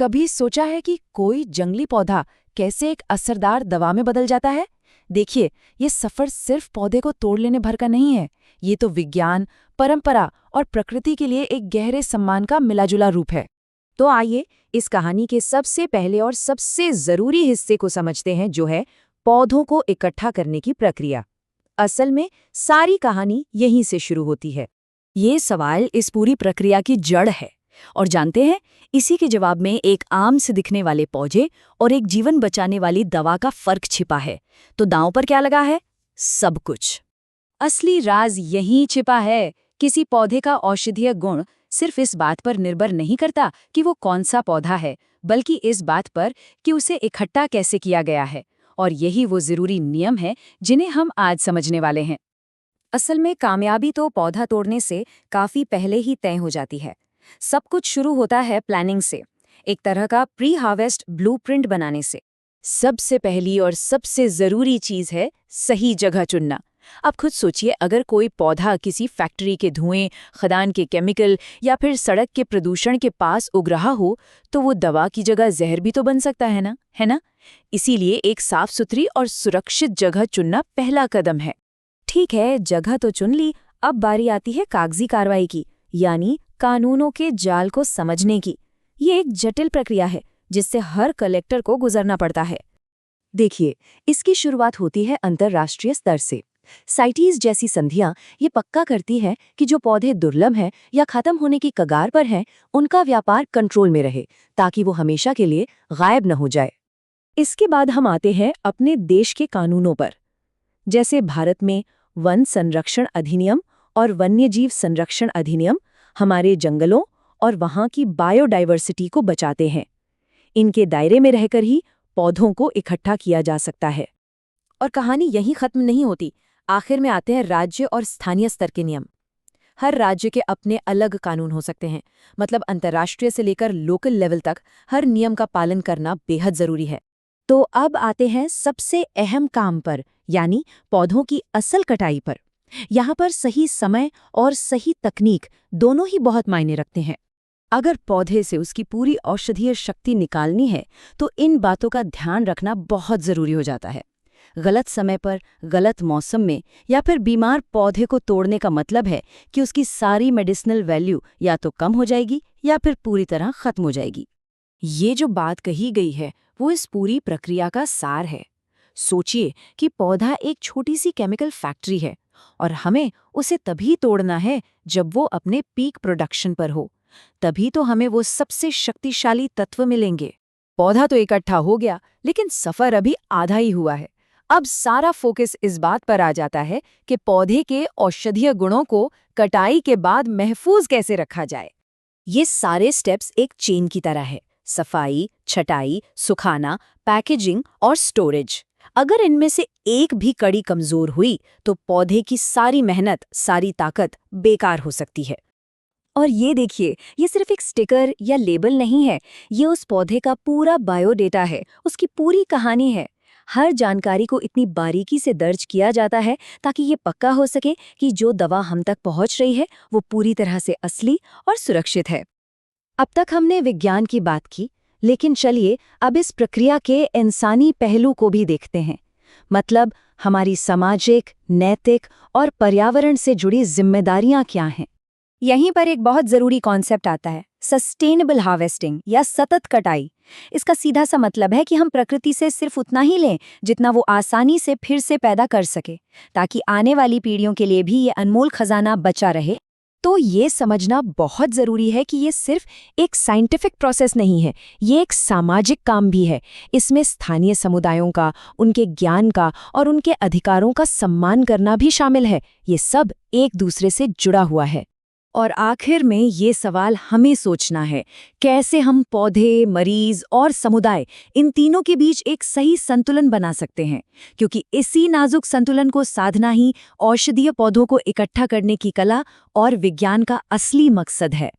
कभी सोचा है कि कोई जंगली पौधा कैसे एक असरदार दवा में बदल जाता है? देखिए, ये सफर सिर्फ पौधे को तोड़ लेने भर का नहीं है। ये तो विज्ञान, परंपरा और प्रकृति के लिए एक गहरे सम्मान का मिलाजुला रूप है। तो आइए इस कहानी के सबसे पहले और सबसे जरूरी हिस्से को समझते हैं, जो है पौधों को इकट्ठा करने की प्रक्रिया। असल में सारी कहानी यहीं से शुरू होती है। ये सवाल इस पूरी प्रक्रिया की जड़ है। और जानते हैं, इसी के जवाब में एक आम से दिखने वाले पौधे और एक जीवन बचाने वाली दवा का फर्क छिपा है। तो दांव पर क्या लगा है? सब कुछ। असली राज यहीं छिपा है। किसी पौधे का औषधीय गुण सिर्फ इस बात पर निर्भर नहीं करता कि वो कौन सा पौधा है, बल्कि इस बात पर कि उसे इकट्ठा कैसे किया गया है। और यही वो जरूरी नियम है जिन्हें हम आज समझने वाले हैं। असल में कामयाबी तो पौधा तोड़ने से काफी पहले ही तय हो जाती है। सब कुछ शुरू होता है प्लानिंग से, एक तरह का प्री हार्वेस्ट ब्लूप्रिंट बनाने से। सबसे पहली और सबसे जरूरी चीज है सही जगह चुनना। अब खुद सोचिए, अगर कोई पौधा किसी फैक्ट्री के धुएं, खदान के केमिकल या फिर सड़क के प्रदूषण के पास उग रहा हो, तो वो दवा की जगह जहर भी तो बन सकता है ना? इसीलिए एक साफ सुथरी और सुरक्षित जगह चुनना पहला कदम है। ठीक है, जगह तो चुन ली, अब बारी आती है कागजी कार्रवाई की, यानी कानूनों के जाल को समझने की। ये एक जटिल प्रक्रिया है जिससे हर कलेक्टर को गुजरना पड़ता है। देखिए, इसकी शुरुआत होती है अंतर्राष्ट्रीय स्तर से। साइटीज जैसी संधियां ये पक्का करती है कि जो पौधे दुर्लभ हैं या खत्म होने की कगार पर हैं, उनका व्यापार कंट्रोल में रहे, ताकि वो हमेशा के लिए गायब न हो जाए। इसके बाद हम आते हैं अपने देश के कानूनों पर। जैसे भारत में वन संरक्षण अधिनियम और वन्यजीव संरक्षण अधिनियम हमारे जंगलों और वहां की बायोडायवर्सिटी को बचाते हैं। इनके दायरे में रहकर ही पौधों को इकट्ठा किया जा सकता है। और कहानी यहीं खत्म नहीं होती। आखिर में आते हैं राज्य और स्थानीय स्तर के नियम। हर राज्य के अपने अलग कानून हो सकते हैं, मतलब अंतर्राष्ट्रीय से लेकर लोकल लेवल तक हर नियम का पालन करना बेहद जरूरी है। तो अब आते हैं सबसे अहम काम पर, यानी पौधों की असल कटाई पर। यहाँ पर सही समय और सही तकनीक दोनों ही बहुत मायने रखते हैं। अगर पौधे से उसकी पूरी औषधीय शक्ति निकालनी है, तो इन बातों का ध्यान रखना बहुत जरूरी हो जाता है। गलत समय पर, गलत मौसम में या फिर बीमार पौधे को तोड़ने का मतलब है कि उसकी सारी मेडिसिनल वैल्यू या तो कम हो जाएगी या फिर पूरी तरह खत्म हो जाएगी। ये जो बात कही गई है, वो इस पूरी प्रक्रिया का सार है। सोचिए कि पौधा एक छोटी सी केमिकल फैक्ट्री है और हमें उसे तभी तोड़ना है जब वो अपने पीक प्रोडक्शन पर हो। तभी तो हमें वो सबसे शक्तिशाली तत्व मिलेंगे। पौधा तो इकट्ठा हो गया, लेकिन सफर अभी आधा ही हुआ है। अब सारा फोकस इस बात पर आ जाता है कि पौधे के औषधीय गुणों को कटाई के बाद महफूज कैसे रखा जाए। ये सारे स्टेप्स एक चेन की तरह है: सफाई, छटाई, सुखाना, पैकेजिंग और स्टोरेज। अगर इनमें से एक भी कड़ी कमजोर हुई तो पौधे की सारी मेहनत, सारी ताकत बेकार हो सकती है। और ये देखिए, ये सिर्फ एक स्टिकर या लेबल नहीं है, ये उस पौधे का पूरा बायोडेटा है, उसकी पूरी कहानी है। हर जानकारी को इतनी बारीकी से दर्ज किया जाता है ताकि ये पक्का हो सके कि जो दवा हम तक पहुंच रही है वो पूरी तरह से असली और सुरक्षित है। अब तक हमने विज्ञान की बात की, लेकिन चलिए अब इस प्रक्रिया के इंसानी पहलू को भी देखते हैं। मतलब हमारी सामाजिक, नैतिक और पर्यावरण से जुड़ी जिम्मेदारियां क्या हैं। यहीं पर एक बहुत जरूरी कॉन्सेप्ट आता है, सस्टेनेबल हार्वेस्टिंग या सतत कटाई। इसका सीधा सा मतलब है कि हम प्रकृति से सिर्फ उतना ही लें जितना वो आसानी से फिर से पैदा कर सके, ताकि आने वाली पीढ़ियों के लिए भी ये अनमोल खजाना बचा रहे। तो ये समझना बहुत जरूरी है कि ये सिर्फ एक साइंटिफिक प्रोसेस नहीं है, ये एक सामाजिक काम भी है। इसमें स्थानीय समुदायों का, उनके ज्ञान का और उनके अधिकारों का सम्मान करना भी शामिल है। ये सब एक दूसरे से जुड़ा हुआ है। और आखिर में ये सवाल हमें सोचना है, कैसे हम पौधे, मरीज और समुदाय, इन तीनों के बीच एक सही संतुलन बना सकते हैं, क्योंकि इसी नाजुक संतुलन को साधना ही औषधीय पौधों को इकट्ठा करने की कला और विज्ञान का असली मकसद है।